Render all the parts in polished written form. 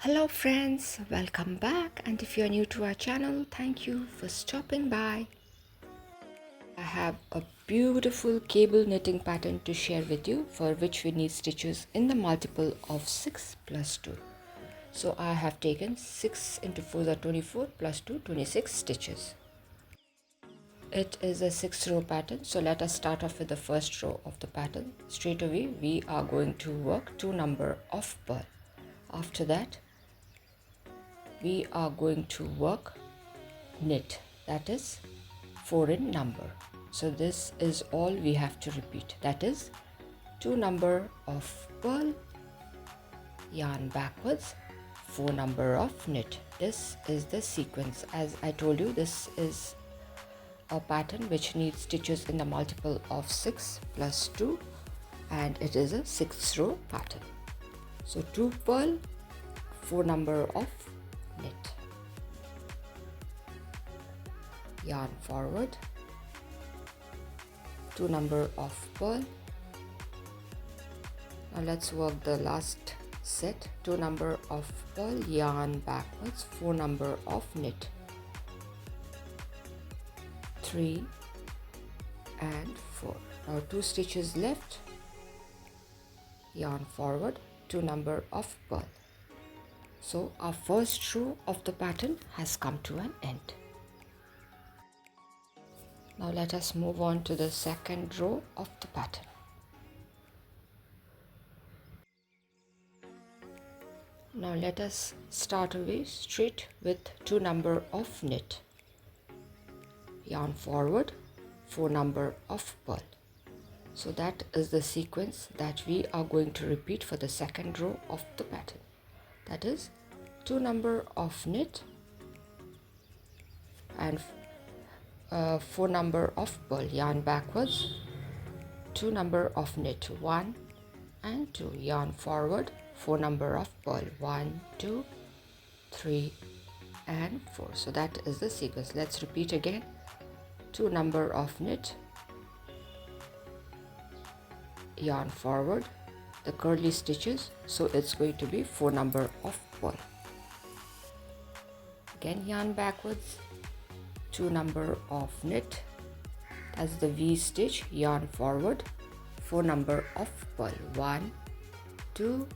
Hello friends, welcome back, and if you are new to our channel, thank you for stopping by. I have a beautiful cable knitting pattern to share with you, for which we need stitches in the multiple of 6 plus 2. So I have taken 6 into 4 are 24 plus 2 26 stitches. It is a 6-row pattern, so let us start off with the first row of the pattern. Straight away we are going to work 2 number of purl. After that we are going to work knit, that is 4 in number. So this is all we have to repeat, that is 2 number of purl, yarn backwards, 4 number of knit. This is the sequence. As I told you, this is a pattern which needs stitches in the multiple of 6 plus 2, and it is a 6-row pattern. So 2 purl, 4 number of knit, yarn forward, 2 number of purl. Now let's work the last set. 2 number of purl, yarn backwards, 4 number of knit, 3 and 4. Now 2 stitches left, yarn forward, 2 number of purl. So our first row of the pattern has come to an end. Now let us move on to the second row of the pattern. Now let us start away straight with 2 number of knit, yarn forward, 4 number of purl. So that is the sequence that we are going to repeat for the second row of the pattern. That is 2 number of knit and 4 number of purl, yarn backwards, 2 number of knit, 1 and 2, yarn forward, 4 number of purl, 1 2 3 and 4. So that is the sequence. Let's repeat again. 2 number of knit, yarn forward, the curly stitches, so it's going to be 4 number of purl. Again yarn backwards, 2 number of knit, that's the V stitch, yarn forward, 4 number of purl, 1 2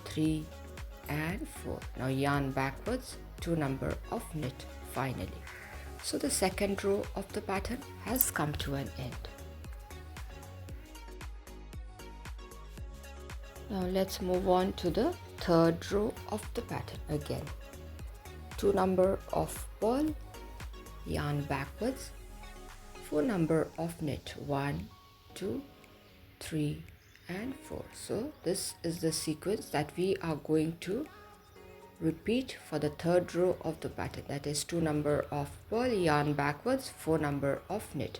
3 and 4. Now yarn backwards, 2 number of knit finally. So the second row of the pattern has come to an end. Now let's move on to the third row of the pattern. Again 2 number of purl, yarn backwards, 4 number of knit, 1 2 3 and 4. So this is the sequence that we are going to repeat for the third row of the pattern, that is 2 number of purl, yarn backwards, 4 number of knit.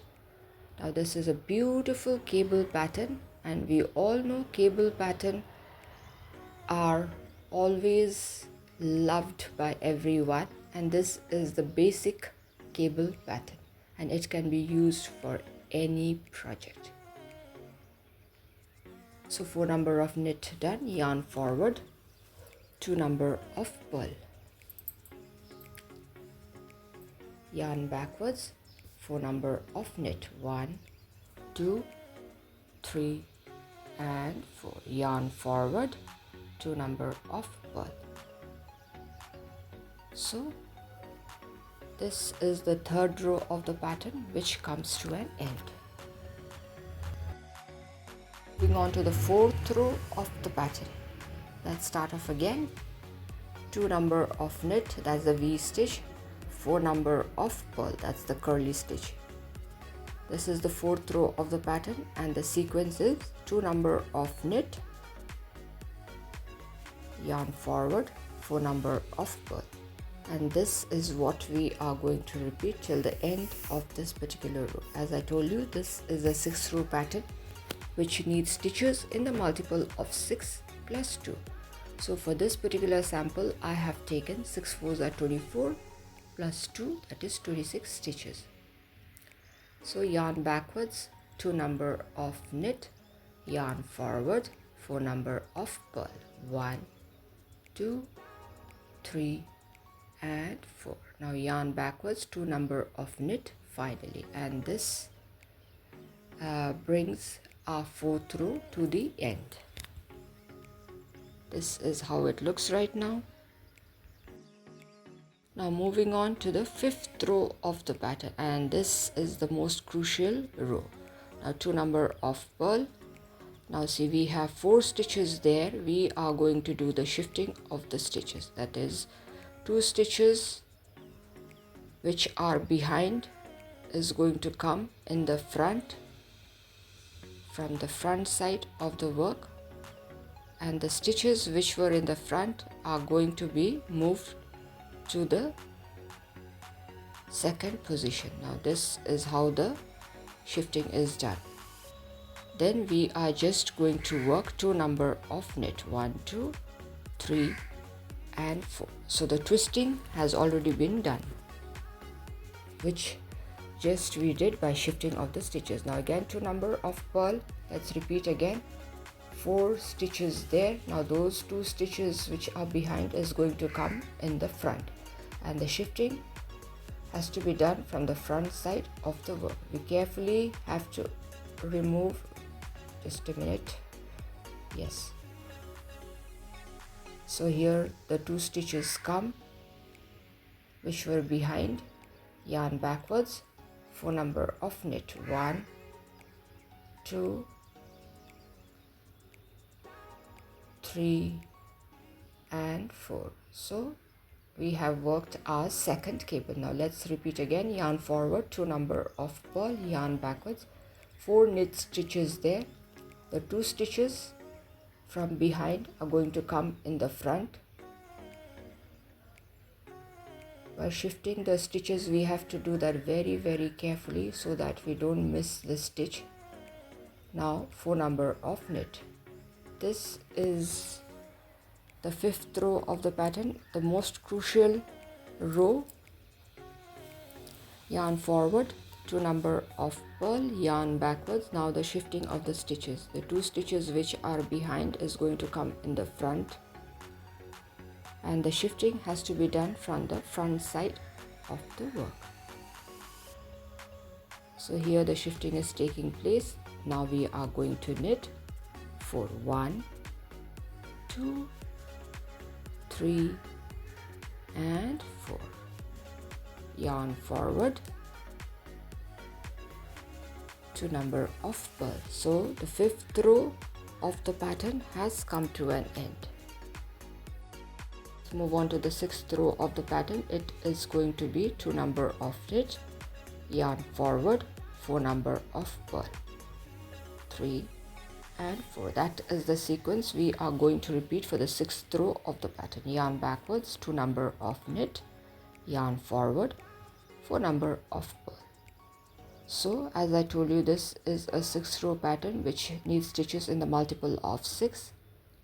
Now this is a beautiful cable pattern, and we all know cable pattern are always loved by everyone, and this is the basic cable pattern and it can be used for any project. So 4 number of knit done, yarn forward, 2 number of purl, yarn backwards, 4 number of knit, 1 2 3 and 4, yarn forward, 2 number of purl. So this is the third row of the pattern which comes to an end. Moving on to the fourth row of the pattern. Let's start off again. 2 number of knit, that's the V stitch, 4 number of purl, that's the curly stitch. This is the fourth row of the pattern, and the sequence is 2 number of knit, yarn forward, 4 number of purl. And this is what we are going to repeat till the end of this particular row. As I told you, this is a 6-row pattern which needs stitches in the multiple of 6 plus 2. So for this particular sample I have taken 6 4s are 24 plus 2, that is 26 stitches. So yarn backwards, 2 number of knit, yarn forward, 4 number of purl, 1 2 3 and 4. Now yarn backwards, 2 number of knit finally, and this brings our 4th row to the end. This is how it looks right now. Now moving on to the 5th row of the pattern, and this is the most crucial row. Now 2 number of purl. Now see, we have 4 stitches there. We are going to do the shifting of the stitches, that is 2 stitches which are behind is going to come in the front, from the front side of the work, and the stitches which were in the front are going to be moved to the second position. Now this is how the shifting is done. Then we are just going to work 2 number of knit, 1 2 3 and 4. So the twisting has already been done, which just we did by shifting of the stitches. Now again 2 number of purl. Let's repeat again, 4 stitches there. Now those 2 stitches which are behind is going to come in the front, and the shifting has to be done from the front side of the work. We carefully have to remove, just a minute, yes. So here the 2 stitches come which were behind, yarn backwards, 4 number of knit, 1 2 3 and 4. So we have worked our second cable. Now let's repeat again, yarn forward, 2 number of purl, yarn backwards, 4 knit stitches there. The 2 stitches from behind are going to come in the front. By shifting the stitches, we have to do that very carefully so that we don't miss the stitch. Now 4 number of knit. This is the 5th row of the pattern, the most crucial row. Yarn forward, 2 number of purl, yarn backwards. Now the shifting of the stitches, the 2 stitches which are behind is going to come in the front, and the shifting has to be done from the front side of the work. So here the shifting is taking place. Now we are going to knit for 1 2 3 and 4. Yarn forward, 2 number of purl. So the 5th row of the pattern has come to an end. Let's move on to the 6th row of the pattern. It is going to be 2 number of knit, yarn forward, 4 number of purl, 3 and 4. That is the sequence we are going to repeat for the 6th row of the pattern. Yarn backwards, 2 number of knit, yarn forward, 4 number of purl. So as I told you, this is a 6 row pattern which needs stitches in the multiple of 6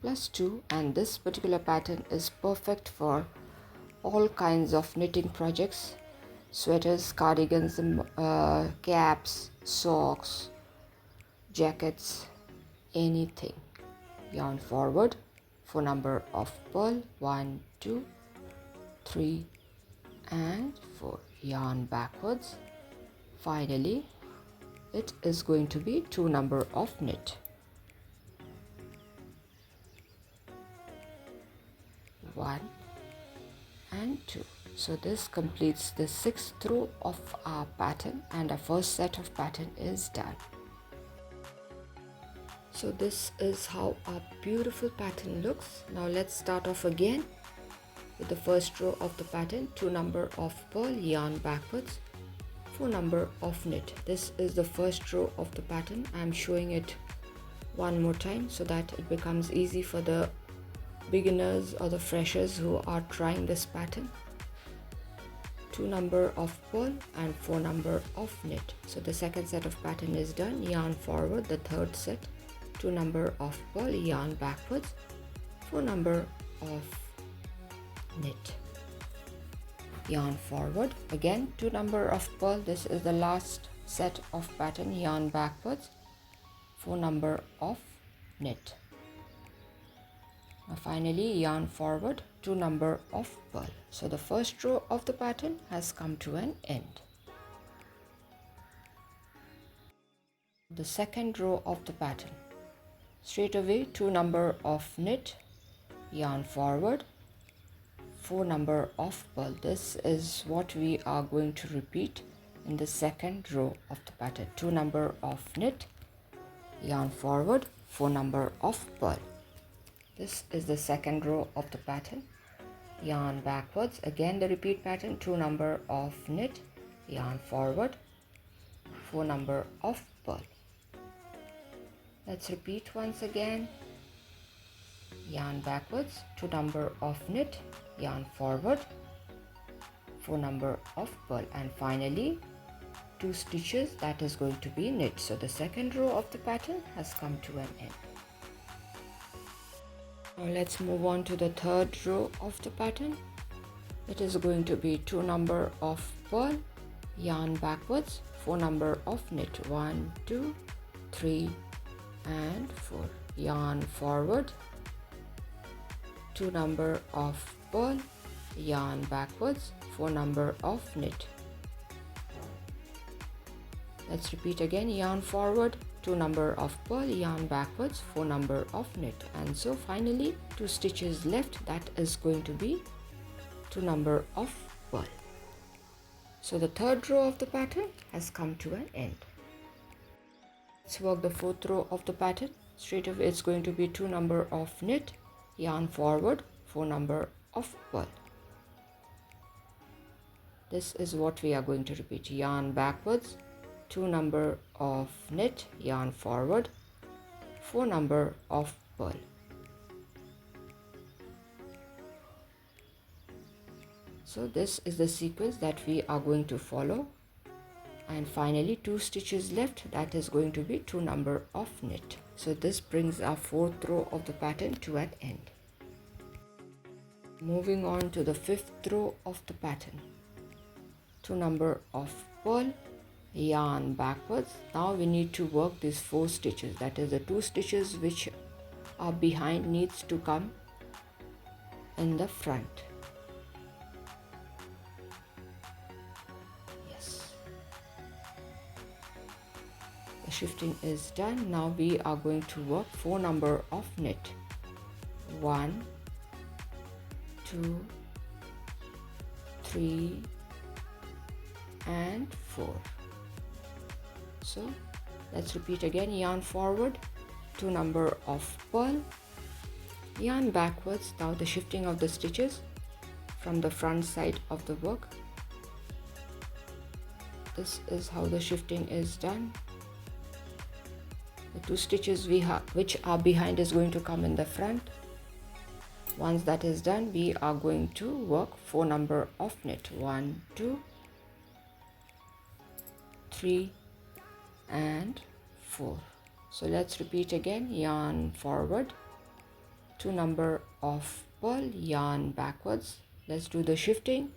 plus 2, and this particular pattern is perfect for all kinds of knitting projects, sweaters, cardigans, caps, socks, jackets, anything. Yarn forward, 4 number of purl, 1 2 3 and 4. Yarn backwards. Finally it is going to be 2 number of knit, 1 and 2. So this completes the 6th row of our pattern, and our first set of pattern is done. So this is how our beautiful pattern looks. Now let's start off again with the first row of the pattern. 2 number of purl, yarn backwards, 4 number of knit. This is the first row of the pattern. I am showing it one more time so that it becomes easy for the beginners or the freshers who are trying this pattern. 2 number of purl and 4 number of knit. So the second set of pattern is done. Yarn forward, the third set, 2 number of purl, yarn backwards, 4 number of knit. Yarn forward, again 2 number of purl. This is the last set of pattern. Yarn backwards, 4 number of knit. Now finally yarn forward, 2 number of purl. So the first row of the pattern has come to an end. The second row of the pattern, straight away 2 number of knit, yarn forward, 4 number of purl. This is what we are going to repeat in the second row of the pattern. 2 number of knit, yarn forward, 4 number of purl. This is the second row of the pattern. Yarn backwards, again the repeat pattern, 2 number of knit, yarn forward, 4 number of purl. Let's repeat once again. Yarn backwards, 2 number of knit, yarn forward, 4 number of purl, and finally 2 stitches that is going to be knit. So the second row of the pattern has come to an end. Now let's move on to the third row of the pattern. It is going to be 2 number of purl, yarn backwards, 4 number of knit, 1 2 3 and 4, yarn forward, 2 number of purl, yarn backwards, 4 number of knit. Let's repeat again. Yarn forward, 2 number of purl, yarn backwards, 4 number of knit, and so finally 2 stitches left, that is going to be 2 number of purl. So the third row of the pattern has come to an end. Let's work the fourth row of the pattern. Straight away it's going to be 2 number of knit, yarn forward, 4 number of purl. This is what we are going to repeat. Yarn backwards, 2 number of knit, yarn forward, 4 number of purl. So this is the sequence that we are going to follow, and finally 2 stitches left, that is going to be 2 number of knit. So this brings our fourth row of the pattern to an end. Moving on to the fifth row of the pattern. 2 number of purl, yarn backwards. Now we need to work these 4 stitches, that is the 2 stitches which are behind needs to come in the front. Yes, the shifting is done. Now we are going to work 4 number of knit, 1 2 3 and 4. So let's repeat again. Yarn forward, 2 number of purl, yarn backwards. Now the shifting of the stitches from the front side of the work. This is how the shifting is done. The 2 stitches which are behind is going to come in the front. Once that is done, we are going to work 4 number of knit, 1 2 3 and 4. So let's repeat again. Yarn forward, 2 number of purl, yarn backwards. Let's do the shifting.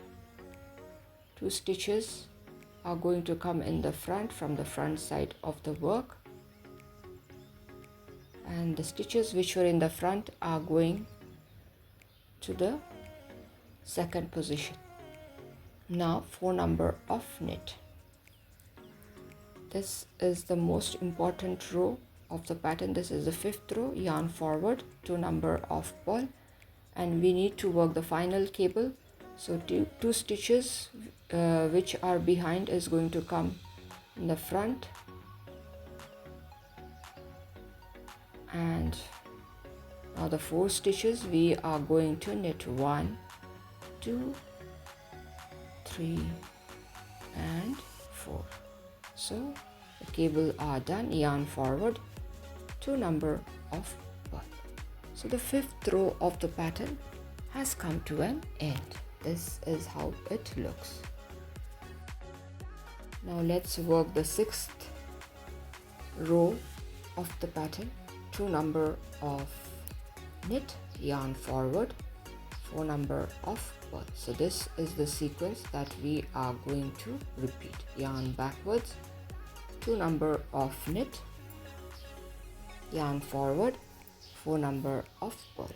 2 stitches are going to come in the front from the front side of the work, and the stitches which were in the front are going to the second position. Now 4 number of knit. This is the most important row of the pattern. This is the fifth row. Yarn forward, 2 number of purl, and we need to work the final cable. So 2 stitches which are behind is going to come in the front, and now the 4 stitches we are going to knit, 1 2 3 and 4. So the cable are done. Yarn forward, 2 number of purl. So the fifth row of the pattern has come to an end. This is how it looks. Now let's work the sixth row of the pattern. 2 number of knit, yarn forward, 4 number of purl. So this is the sequence that we are going to repeat. Yarn backwards, 2 number of knit, yarn forward, 4 number of purl.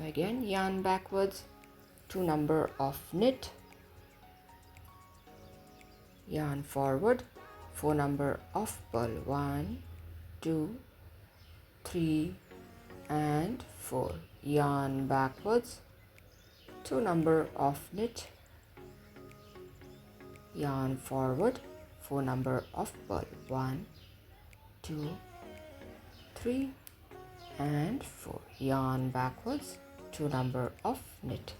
Again yarn backwards, 2 number of knit, yarn forward, 4 number of purl, 1 2 3 and 4, yarn backwards, 2 number of knit, yarn forward, 4 number of purl, 1 2 3 and 4, yarn backwards, 2 number of knit.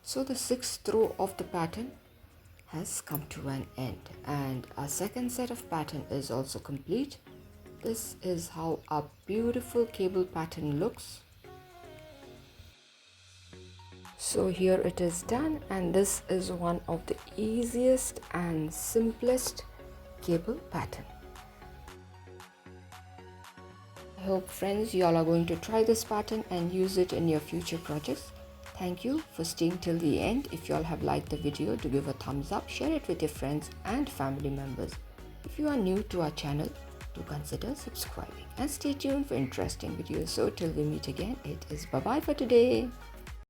So the 6th row of the pattern has come to an end and our second set of pattern is also complete. This is how our beautiful cable pattern looks. So here it is done, and this is one of the easiest and simplest cable pattern. I hope friends you all are going to try this pattern and use it in your future projects. Thank you for staying till the end. If you all have liked the video, do give a thumbs up, share it with your friends and family members. If you are new to our channel, do consider subscribing and stay tuned for interesting videos. So till we meet again, it is bye bye for today.